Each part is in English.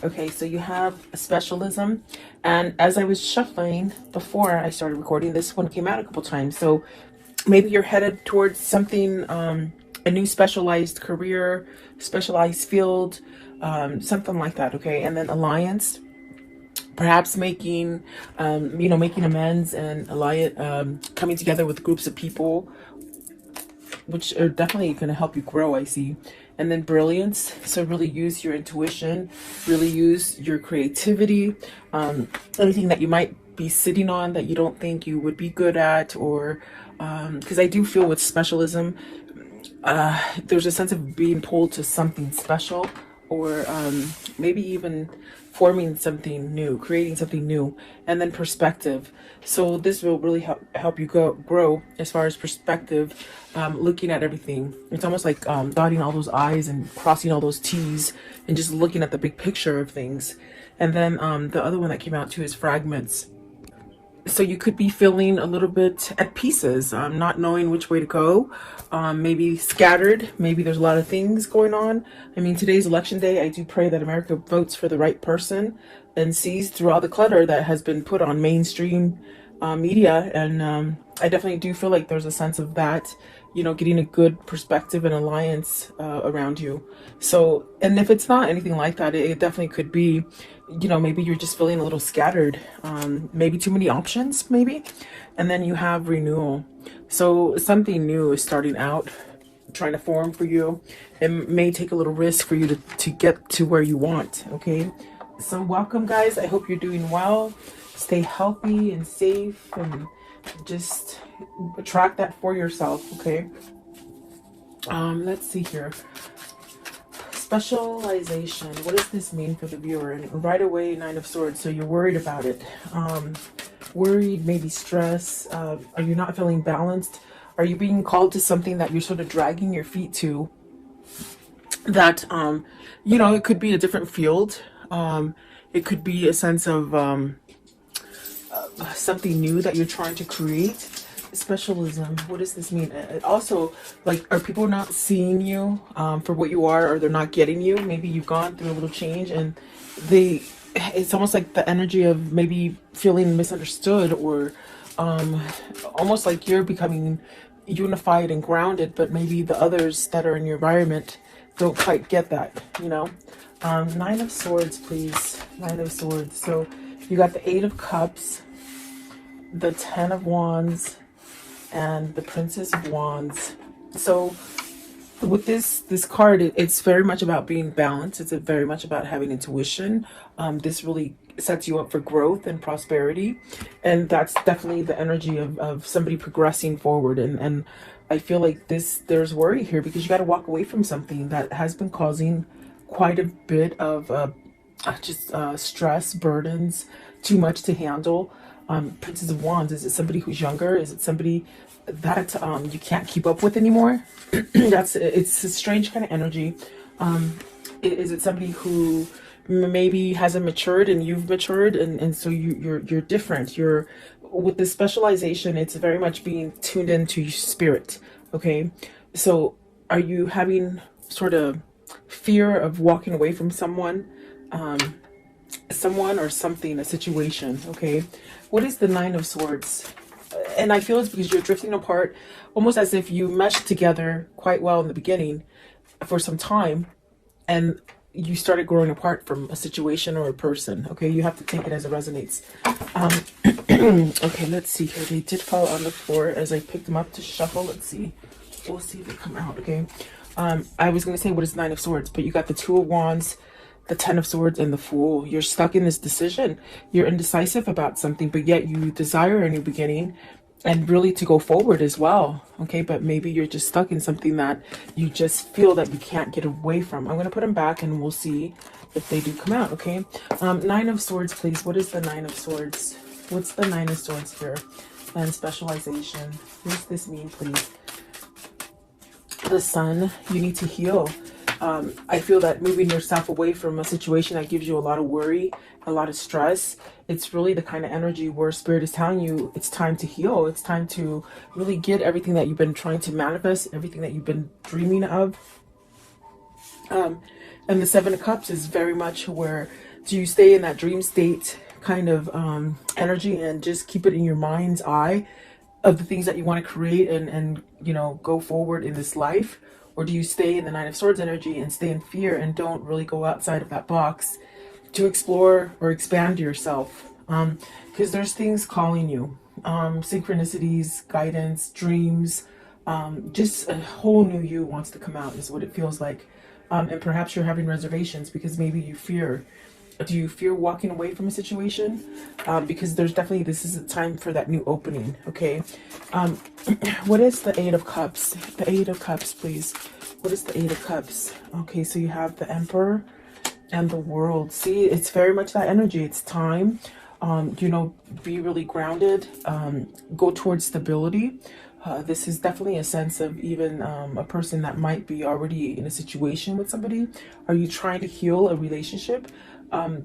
Okay, so you have a specialism, and as I was shuffling before I started recording, this one came out a couple times. So maybe you're headed towards something, a new specialized career, specialized field, something like that. Okay, and then alliance, perhaps making, making amends and alliance, coming together with groups of people, which are definitely going to help you grow, I see. And then brilliance, so really use your intuition, really use your creativity, anything that you might be sitting on that you don't think you would be good at, or because I do feel with specialism, there's a sense of being pulled to something special, or maybe even forming something new, creating something new. And then perspective, so this will really help you grow as far as perspective, looking at everything. It's almost like dotting all those I's and crossing all those T's, and just looking at the big picture of things. And then the other one that came out too is fragments. So you could be feeling a little bit at pieces, not knowing which way to go, maybe scattered, maybe there's a lot of things going on. I mean, today's election day. I do pray that America votes for the right person and sees through all the clutter that has been put on mainstream media. And I definitely do feel like there's a sense of that, getting a good perspective and alliance around you. So, and if it's not anything like that, it definitely could be, maybe you're just feeling a little scattered, maybe too many options, maybe. And then you have renewal. So something new is starting out, trying to form for you. It may take a little risk for you to get to where you want. Okay. So welcome, guys. I hope you're doing well. Stay healthy and safe, and just attract that for yourself. Okay. Let's see here. Specialization. What does this mean for the viewer? And right away, Nine of Swords. So you're worried about it. Worried, maybe stress. Are you not feeling balanced? Are you being called to something that you're sort of dragging your feet to? That, it could be a different field. It could be a sense of something new that you're trying to create. Specialism. What does this mean? Also, like, are people not seeing you for what you are, or they're not getting you? Maybe you've gone through a little change, and it's almost like the energy of maybe feeling misunderstood, or almost like you're becoming unified and grounded, but maybe the others that are in your environment don't quite get that. Nine of Swords, please. Nine of Swords. So you got the Eight of Cups, the Ten of Wands, and the Princess of Wands. So with this card, it's very much about being balanced. It's very much about having intuition. This really sets you up for growth and prosperity, and that's definitely the energy of somebody progressing forward. And I feel like there's worry here, because you got to walk away from something that has been causing quite a bit of stress, burdens, too much to handle. Princess of Wands, is it somebody who's younger? Is it somebody that you can't keep up with anymore? It's a strange kind of energy. Is it somebody who maybe hasn't matured and you've matured, and so you're different? You're with this specialization, it's very much being tuned into your spirit. Okay, so are you having sort of fear of walking away from someone or something, a situation? Okay, what is the Nine of Swords? And I feel it's because you're drifting apart, almost as if you meshed together quite well in the beginning for some time, and you started growing apart from a situation or a person. Okay, you have to take it as it resonates. Okay, let's see here. They did fall on the floor as I picked them up to shuffle. Let's see. We'll see if they come out. Okay. I was going to say, what is Nine of Swords? But you got the Two of Wands, the Ten of Swords, and the Fool. You're stuck in this decision. You're indecisive about something, but yet you desire a new beginning and really to go forward as well. Okay, but maybe you're just stuck in something that you just feel that you can't get away from. I'm going to put them back and we'll see if they do come out. Okay. Nine of Swords, please. What is the Nine of Swords? What's the Nine of Swords here? And specialization. What does this mean, please? The Sun. You need to heal. I feel that moving yourself away from a situation that gives you a lot of worry, a lot of stress, it's really the kind of energy where Spirit is telling you it's time to heal. It's time to really get everything that you've been trying to manifest, everything that you've been dreaming of. And the Seven of Cups is very much where Do you stay in that dream state kind of energy and just keep it in your mind's eye of the things that you want to create and you know, go forward in this life? Or do you stay in the Nine of Swords energy and stay in fear and don't really go outside of that box to explore or expand yourself? Because there's things calling you, synchronicities, guidance, dreams, just a whole new you wants to come out is what it feels like. And perhaps you're having reservations because maybe you fear. Do you fear walking away from a situation? Because there's definitely, this is a time for that new opening, okay? What is the Eight of Cups? The Eight of Cups, please. What is the Eight of Cups? Okay, so you have the Emperor and the World. See, it's very much that energy. It's time. You know, be really grounded. Go towards stability. This is definitely a sense of even a person that might be already in a situation with somebody. Are you trying to heal a relationship?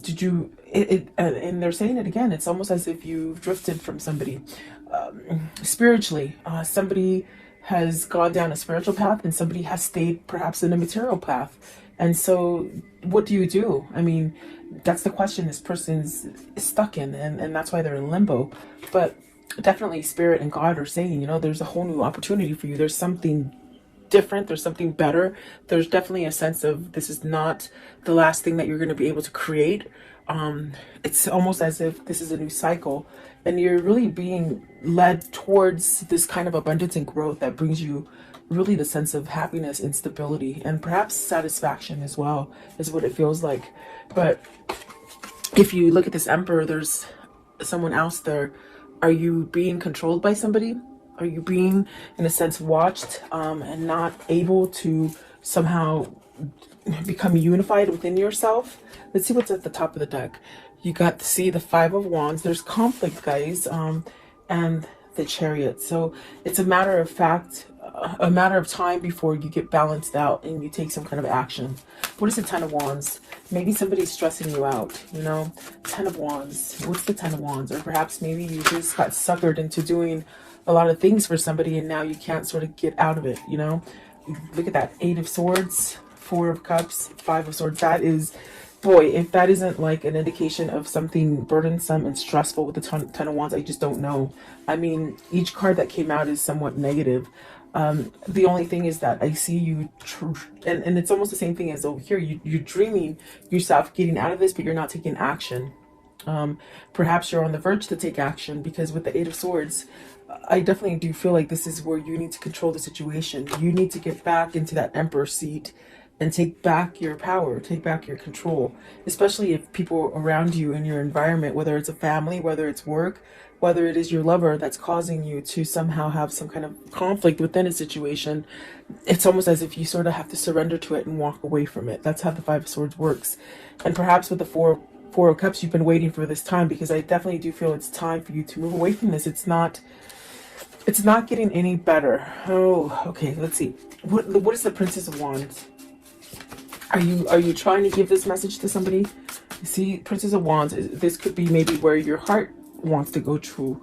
Did you, and they're saying it again, it's almost as if you've drifted from somebody spiritually. Somebody has gone down a spiritual path and somebody has stayed perhaps in a material path. And so what do you do? I mean, that's the question this person's stuck in, and that's why they're in limbo. But definitely Spirit and God are saying, you know, there's a whole new opportunity for you. There's something different. There's something better. There's definitely a sense of this is not the last thing that you're going to be able to create. It's almost as if this is a new cycle and you're really being led towards this kind of abundance and growth that brings you really the sense of happiness and stability and perhaps satisfaction as well is what it feels like. But if you look at this Emperor, there's someone else there. Are you being controlled by somebody? Are you being, in a sense, watched and not able to somehow become unified within yourself? Let's see what's at the top of the deck. You got to see the Five of Wands. There's conflict, guys, and the Chariot. So it's a matter of fact, a matter of time before you get balanced out and you take some kind of action. What is the Ten of Wands? Maybe somebody's stressing you out, you know? Ten of Wands. What's the Ten of Wands? Or perhaps maybe you just got suckered into doing a lot of things for somebody and now you can't sort of get out of it, you know? Look at that. Eight of Swords, Four of Cups, Five of Swords. That is, boy, if that isn't like an indication of something burdensome and stressful with the Ten of Wands, I just don't know. I mean, each card that came out is somewhat negative. The only thing is that I see you, and it's almost the same thing as over here. You're dreaming yourself getting out of this, but you're not taking action. Perhaps you're on the verge to take action because with the Eight of Swords, I definitely do feel like this is where you need to control the situation. You need to get back into that Emperor seat and take back your power, take back your control, especially if people around you in your environment, whether it's a family, whether it's work, whether it is your lover that's causing you to somehow have some kind of conflict within a situation. It's almost as if you sort of have to surrender to it and walk away from it. That's how the Five of Swords works. And perhaps with the Four of Cups, you've been waiting for this time, because I definitely do feel it's time for you to move away from this. It's not getting any better. Oh, okay, let's see. What is the Princess of Wands? Are you trying to give this message to somebody? See, Princess of Wands, this could be maybe where your heart wants to go to,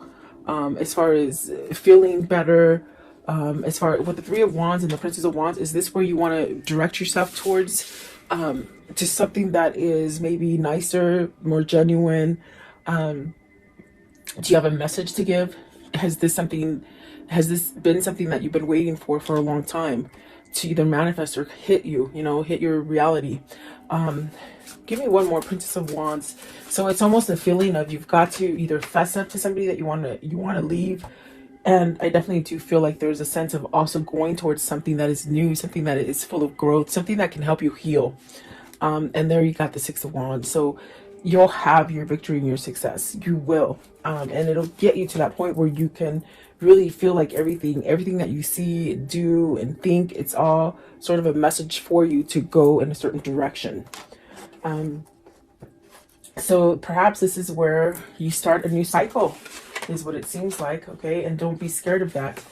as far as feeling better, as far with the Three of Wands and the Princess of Wands. Is this where you want to direct yourself towards, to something that is maybe nicer, more genuine? Do you have a message to give? Has this been something that you've been waiting for a long time to either manifest or hit you, hit your reality? Give me one more, Princess of Wands. So it's almost a feeling of you've got to either fess up to somebody that you want to leave. And I definitely do feel like there's a sense of also going towards something that is new, something that is full of growth, something that can help you heal. And there you got the Six of Wands. So you'll have your victory and your success. You will. And it'll get you to that point where you can really feel like everything that you see, do, and think, it's all sort of a message for you to go in a certain direction. So perhaps this is where you start a new cycle, is what it seems like, okay? And don't be scared of that.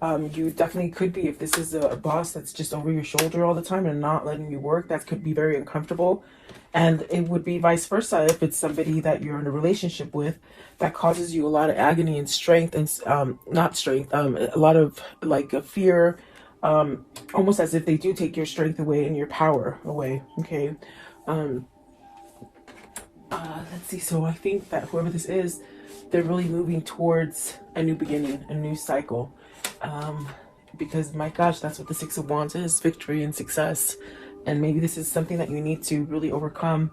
You definitely could be, if this is a boss that's just over your shoulder all the time and not letting you work, that could be very uncomfortable. And it would be vice versa if it's somebody that you're in a relationship with that causes you a lot of agony and strength, and a lot of like a fear, almost as if they do take your strength away and your power away, okay? Let's see. So I think that whoever this is, they're really moving towards a new beginning, a new cycle. Because my gosh, that's what the Six of Wands is, victory and success. And maybe this is something that you need to really overcome,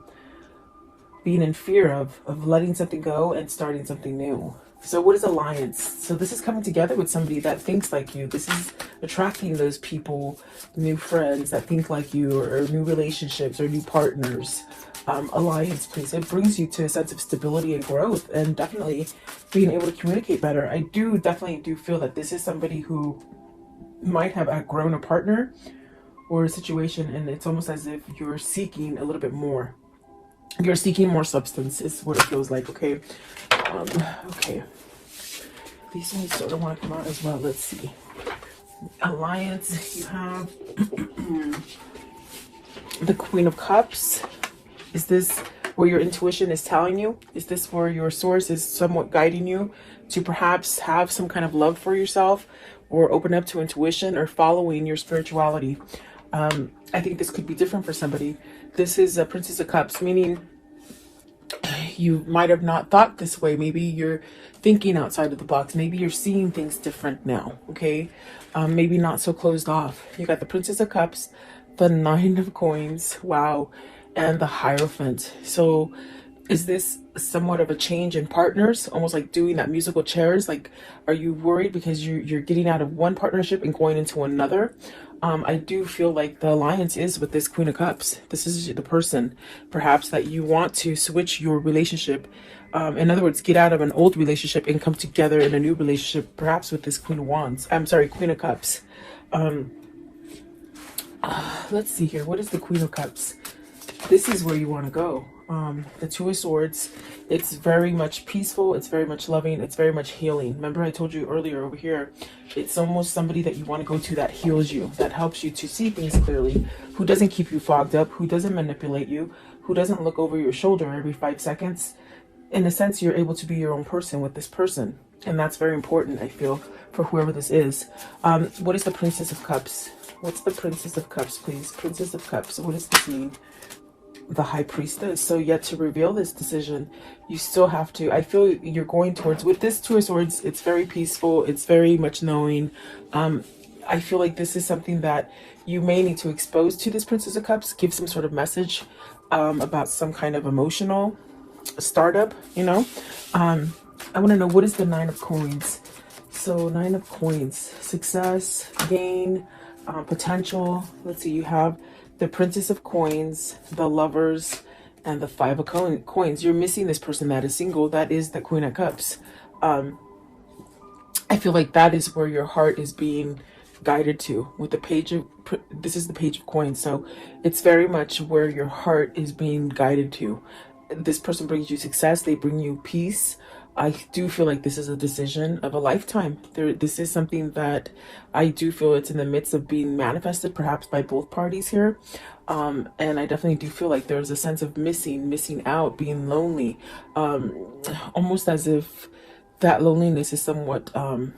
being in fear of letting something go and starting something new. So what is alliance? So this is coming together with somebody that thinks like you. This is attracting those people, new friends that think like you, or new relationships or new partners. Alliance, please. It brings you to a sense of stability and growth, and definitely being able to communicate better. I definitely do feel that this is somebody who might have outgrown a partner or a situation, and it's almost as if you're seeking a little bit more. You're seeking more substance is what it feels like. Okay. Okay. These ones sort of want to come out as well. Let's see. Alliance, you have the Queen of Cups. Is this where your intuition is telling you? Is this where your source is somewhat guiding you to perhaps have some kind of love for yourself, or open up to intuition, or following your spirituality? I think this could be different for somebody. This is a Princess of Cups, meaning you might have not thought this way. Maybe you're thinking outside of the box. Maybe you're seeing things different now, okay? Maybe not so closed off. You got the Princess of Cups, the Nine of Coins, wow, and the Hierophant. So is this somewhat of a change in partners, almost like doing that musical chairs? Like, are you worried because you're getting out of one partnership and going into another? I do feel like the alliance is with this Queen of Cups. This is the person perhaps that you want to switch your relationship. In other words, get out of an old relationship and come together in a new relationship, perhaps with this Queen of Wands. I'm sorry, Queen of Cups. Let's see here. What is the Queen of Cups? This is where you want to go. The Two of Swords, it's very much peaceful, it's very much loving, it's very much healing. Remember I told you earlier over here, it's almost somebody that you want to go to that heals you, that helps you to see things clearly, who doesn't keep you fogged up, who doesn't manipulate you, who doesn't look over your shoulder every 5 seconds. In a sense, you're able to be your own person with this person, and that's very important, I feel, for whoever this is. What is the Princess of Cups? What's the Princess of Cups, please? Princess of Cups, what does this mean? The High Priestess. So yet to reveal this decision, you still have to, I feel you're going towards, with this Two of Swords, it's very peaceful, it's very much knowing. I feel like this is something that you may need to expose to this Princess of Cups, give some sort of message about some kind of emotional startup, you know. I want to know, what is the Nine of Coins? So Nine of Coins, success, gain, potential. Let's see, you have the Princess of Coins, the Lovers, and the Five of Coins. You're missing this person that is single. That is the Queen of Cups. I feel like that is where your heart is being guided to. With the Page of, this is the Page of Coins. So it's very much where your heart is being guided to. This person brings you success. They bring you peace. I do feel like this is a decision of a lifetime. This is something that I do feel it's in the midst of being manifested, perhaps by both parties here. And I definitely do feel like there's a sense of missing out, being lonely, almost as if that loneliness is somewhat, you're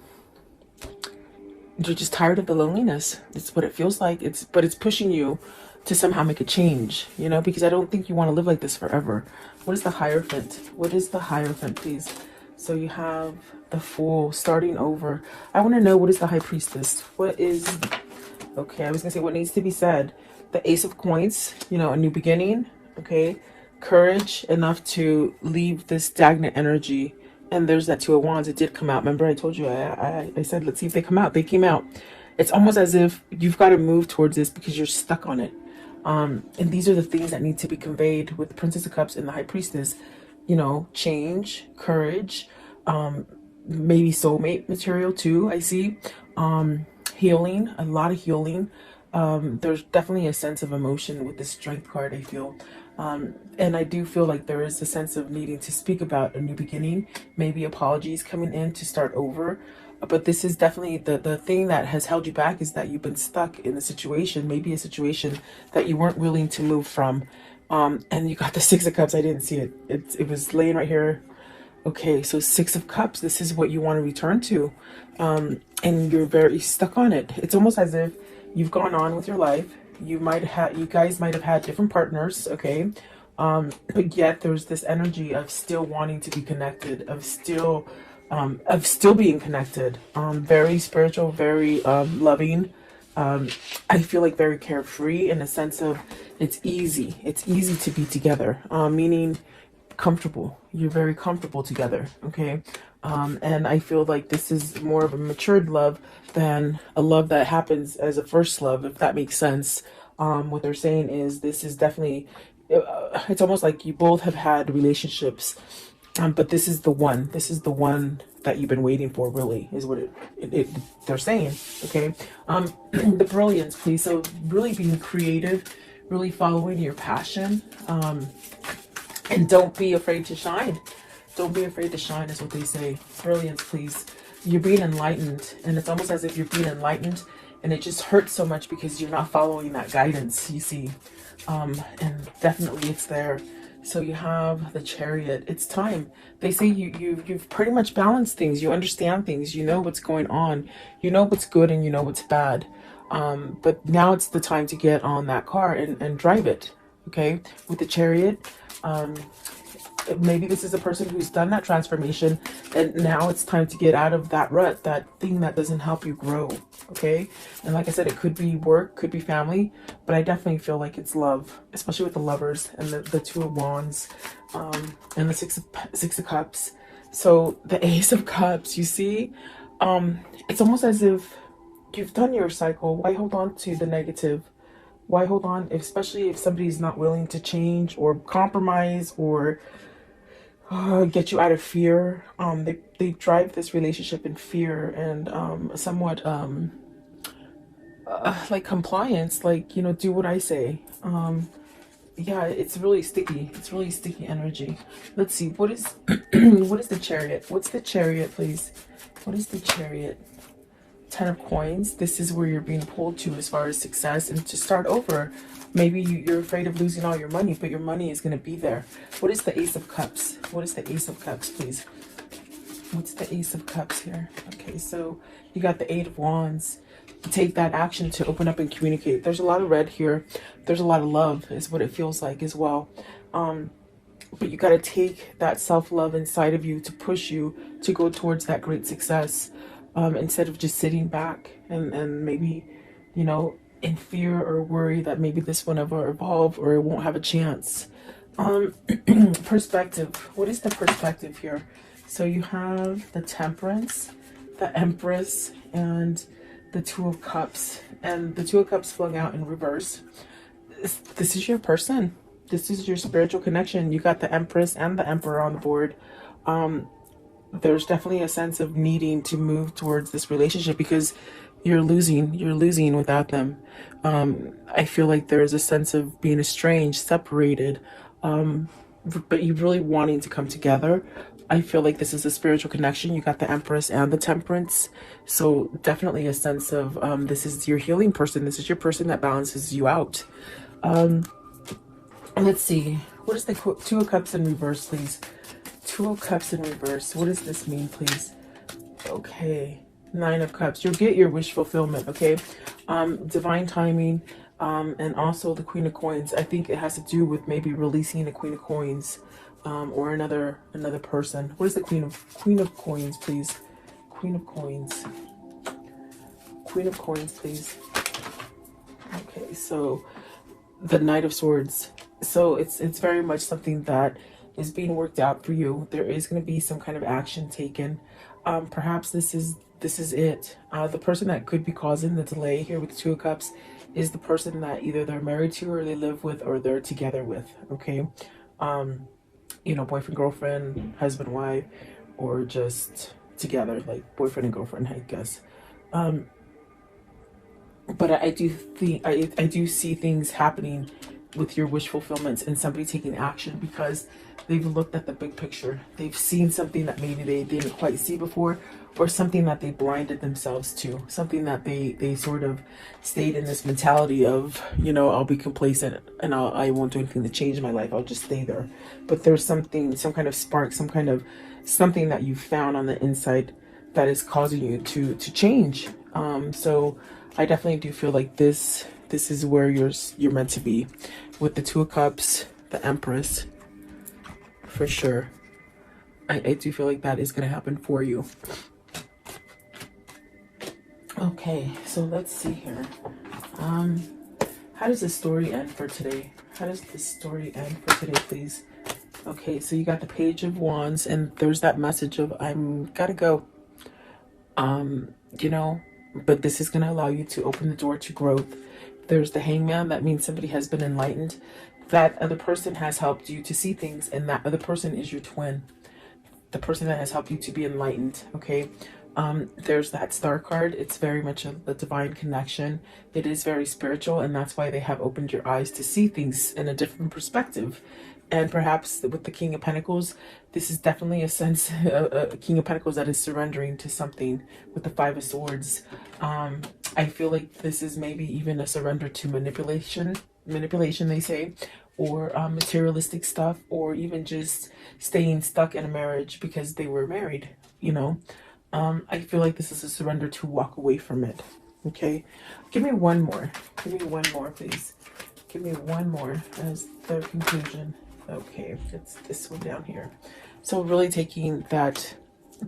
just tired of the loneliness. It's what it feels like. But it's pushing you to somehow make a change, you know, because I don't think you want to live like this forever. What is the Hierophant? What is the Hierophant, please? So you have the Fool, starting over. I want to know, what is the High Priestess? What is, okay, I was going to say what needs to be said. The Ace of Coins, you know, a new beginning, okay? Courage enough to leave this stagnant energy. And there's that Two of Wands. It did come out. Remember I told you, I said, let's see if they come out. They came out. It's almost as if you've got to move towards this because you're stuck on it. And these are the things that need to be conveyed with the Princess of Cups and the High Priestess. You know, change, courage, maybe soulmate material too, I see. Healing, a lot of healing. There's definitely a sense of emotion with this Strength card, I feel. And I do feel like there is a sense of needing to speak about a new beginning, maybe apologies coming in to start over. But this is definitely the thing that has held you back, is that you've been stuck in a situation, maybe a situation that you weren't willing to move from. And you got the Six of Cups. I didn't see it. It was laying right here. Okay, so Six of Cups, this is what you want to return to. And you're very stuck on it. It's almost as if you've gone on with your life. You guys might have had different partners, okay? But yet there's this energy of still wanting to be connected, of still being connected. Very spiritual, very loving. I feel like very carefree in a sense of it's easy. It's easy to be together, meaning comfortable. You're very comfortable together, okay? And I feel like this is more of a matured love than a love that happens as a first love, if that makes sense. What they're saying is this is definitely, it's almost like you both have had relationships, but this is the one. This is the one that you've been waiting for, really, is what they're saying, okay? The brilliance, please. So really being creative, really following your passion, and don't be afraid to shine. Don't be afraid to shine is what they say. Brilliance, please. You're being enlightened, and it's almost as if you're being enlightened, and it just hurts so much because you're not following that guidance, you see. And definitely it's there. So you have the Chariot. It's time. They say you've pretty much balanced things. You understand things. You know what's going on. You know what's good and you know what's bad. But now it's the time to get on that car and drive it. Okay, with the Chariot. Maybe this is a person who's done that transformation and now it's time to get out of that rut, that thing that doesn't help you grow. Okay, and like I said, it could be work, could be family, but I definitely feel like it's love, especially with the Lovers and the Two of Wands, and the Six of Cups. So the Ace of Cups, you see, it's almost as if you've done your cycle. Why hold on to the negative? Why hold on, especially if somebody's not willing to change or compromise or get you out of fear? They drive this relationship in fear and somewhat like compliance, like, you know, do what I say. Yeah, it's really sticky. It's really sticky energy. Let's see, what is what is the Chariot? What's the Chariot, please? What is the Chariot? 10 of Coins. This is where you're being pulled to as far as success and to start over. Maybe you're afraid of losing all your money, but your money is going to be there. What is the Ace of Cups? What is the Ace of Cups, please? What's the Ace of Cups here? Okay, so you got the Eight of Wands. Take that action to open up and communicate. There's a lot of red here. There's a lot of love is what it feels like as well. But you got to take that self-love inside of you to push you to go towards that great success, instead of just sitting back and maybe, you know, in fear or worry that maybe this will never evolve or it won't have a chance. Perspective. What is the perspective here? So you have the Temperance, the Empress, and the Two of Cups. And the Two of Cups flung out in reverse. This is your person. This is your spiritual connection. You got the Empress and the Emperor on the board. There's definitely a sense of needing to move towards this relationship because you're losing without them. I feel like there's a sense of being estranged, separated, but you really wanting to come together. I feel like this is a spiritual connection. You got the Empress and the Temperance. So definitely a sense of, this is your healing person. This is your person that balances you out. Let's see. What is the Two of Cups in reverse, please? Two of Cups in reverse. What does this mean, please? Okay. Nine of Cups. You'll get your wish fulfillment, okay? Divine timing, and also the Queen of Coins. I think it has to do with maybe releasing the Queen of Coins, or another person. What is the Queen of Coins, please? Queen of Coins. Queen of Coins, please. Okay, so the Knight of Swords. So it's very much something that is being worked out for you. There is going to be some kind of action taken. Perhaps this is it. The person that could be causing the delay here with the Two of Cups is the person that either they're married to or they live with or they're together with, okay? You know, boyfriend, girlfriend, husband, wife, or just together, like boyfriend and girlfriend, I guess. But I do think, I do see things happening with your wish fulfillments and somebody taking action because they've looked at the big picture. They've seen something that maybe they didn't quite see before, or something that they blinded themselves to, something that they sort of stayed in this mentality of, you know, I'll be complacent and I won't do anything to change my life. I'll just stay there. But there's something, some kind of spark, some kind of something that you found on the inside that is causing you to change. So I definitely do feel like this is where you're meant to be with the Two of Cups, the Empress, for sure. I do feel like that is going to happen for you. Okay, so let's see here. How does the story end for today? How does the story end for today, please? Okay, so you got the Page of Wands, and there's that message of I'm gotta go. You know, but this is gonna allow you to open the door to growth. There's the Hangman. That means somebody has been enlightened. That other person has helped you to see things, and that other person is your twin. The person that has helped you to be enlightened. Okay. There's that Star card. It's very much a divine connection. It is very spiritual, and that's why they have opened your eyes to see things in a different perspective. And perhaps with the King of Pentacles, this is definitely a sense, a King of Pentacles that is surrendering to something. With the Five of Swords, I feel like this is maybe even a surrender to manipulation they say, or materialistic stuff, or even just staying stuck in a marriage because they were married, you know. I feel like this is a surrender to walk away from it. Okay, give me one more. Give me one more, please. Give me one more as the conclusion. Okay, it's this one down here. So really taking that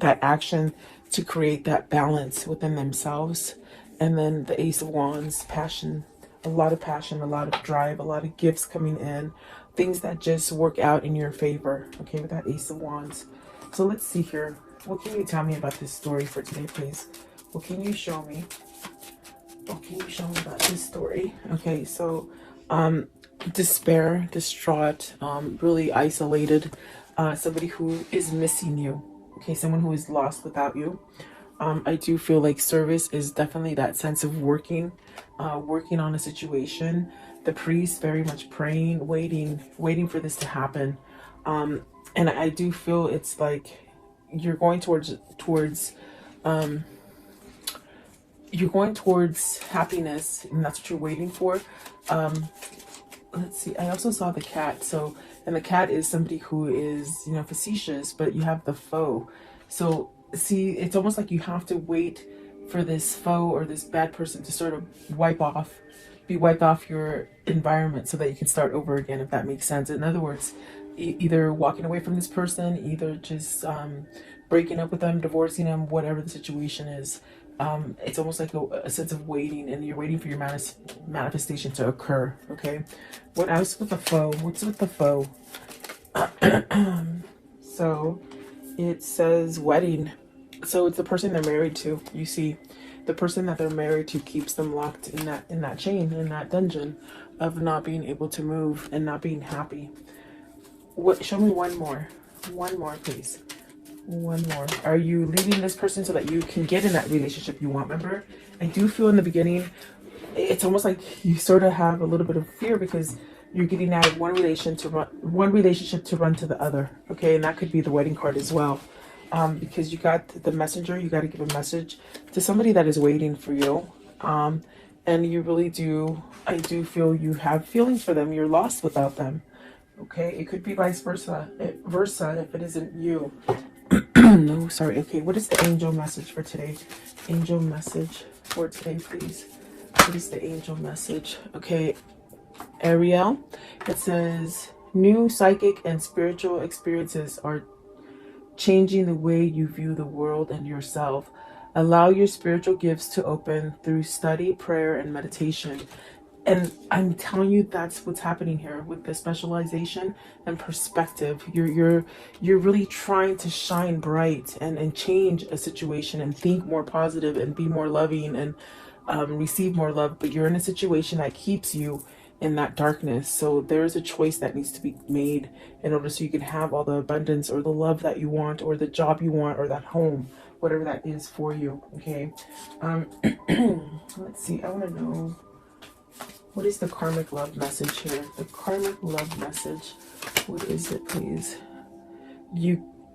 action to create that balance within themselves. And then the Ace of Wands, passion, a lot of passion, a lot of drive, a lot of gifts coming in, things that just work out in your favor. Okay, with that Ace of Wands. So let's see here. What can you tell me about this story for today, please? What can you show me? What can you show me about this story? Okay, so despair, distraught, really isolated, somebody who is missing you. Okay, someone who is lost without you. I do feel like service is definitely that sense of working on a situation. The priest very much praying, waiting for this to happen. And I do feel it's like you're going towards happiness, and that's what you're waiting for. Let's see, I also saw the cat. So, and the cat is somebody who is, you know, facetious, but you have the foe. So see, it's almost like you have to wait for this foe or this bad person to sort of be wiped off your environment so that you can start over again, if that makes sense. In other words, either walking away from this person, either just breaking up with them, divorcing them, whatever the situation is. It's almost like a sense of waiting, and you're waiting for your manifestation to occur. Okay, what else with the foe? What's with the foe? So it says wedding. So it's the person they're married to. You see, the person that they're married to keeps them locked in that chain, in that dungeon of not being able to move and not being happy. What? Show me one more, please. One more. Are you leaving this person so that you can get in that relationship you want? Remember, I do feel in the beginning, it's almost like you sort of have a little bit of fear because you're getting out of one relationship to run to the other. Okay, and that could be the wedding card as well. Because you got the messenger, you got to give a message to somebody that is waiting for you. And you really do, I do feel you have feelings for them. You're lost without them. Okay, it could be vice versa if it isn't you. No, sorry. Okay, what is the angel message for today? Angel message for today, please. What is the angel message? Okay, Ariel, it says new psychic and spiritual experiences are changing the way you view the world and yourself. Allow your spiritual gifts to open through study, prayer, and meditation. And I'm telling you, that's what's happening here with the specialization and perspective. You're really trying to shine bright and change a situation and think more positive and be more loving and receive more love. But you're in a situation that keeps you in that darkness. So there is a choice that needs to be made in order so you can have all the abundance or the love that you want, or the job you want, or that home, whatever that is for you. Okay. Let's see. I want to know, what is the karmic love message here? The karmic love message. What is it, please?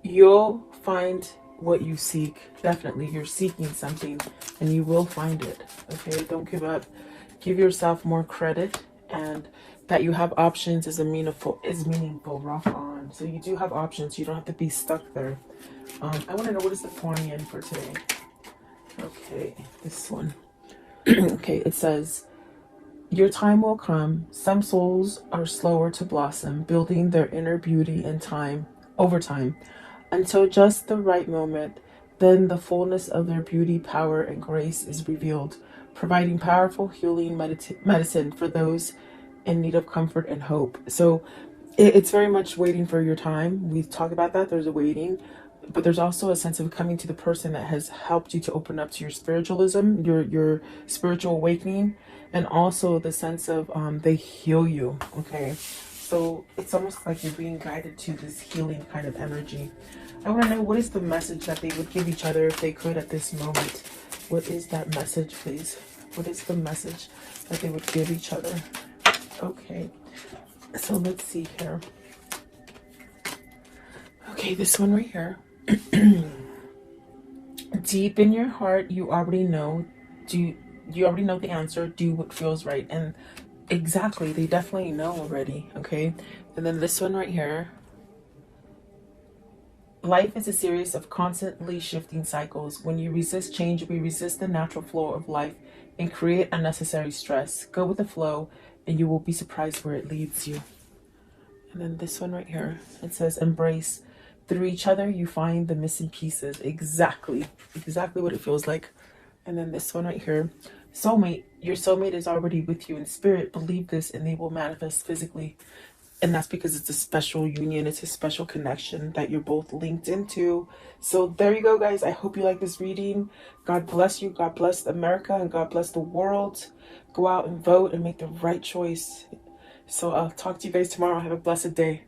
You'll find what you seek. Definitely, you're seeking something, and you will find it. Okay, don't give up. Give yourself more credit, and that you have options is meaningful. Rock on. So you do have options. You don't have to be stuck there. I want to know, what is the Kuan Yin for today? Okay, this one. Okay, it says, Your time will come. Some souls are slower to blossom, building their inner beauty in time, over time, until just the right moment. Then the fullness of their beauty, power, and grace is revealed, providing powerful healing medicine for those in need of comfort and hope. So it's very much waiting for your time. We talk about that. There's a waiting, but there's also a sense of coming to the person that has helped you to open up to your spiritualism, your spiritual awakening, and also the sense of they heal you. Okay, so it's almost like you're being guided to this healing kind of energy. I want to know, what is the message that they would give each other if they could at this moment. What is that message, please? What is the message that they would give each other? Okay, so let's see here. Okay, this one right here. Deep in your heart, you already know. You already know the answer? Do what feels right. And exactly, they definitely know already. Okay, and then this one right here. Life is a series of constantly shifting cycles. When you resist change, we resist the natural flow of life and create unnecessary stress. Go with the flow, and you will be surprised where it leads you. And then this one right here, it says, embrace. Through each other, you find the missing pieces. Exactly what it feels like. And then this one right here, soulmate. Your soulmate is already with you in spirit. Believe this, and they will manifest physically. And that's because it's a special union. It's a special connection that you're both linked into. So there you go, guys. I hope you like this reading. God bless you. God bless America, and God bless the world. Go out and vote and make the right choice. So I'll talk to you guys tomorrow. Have a blessed day.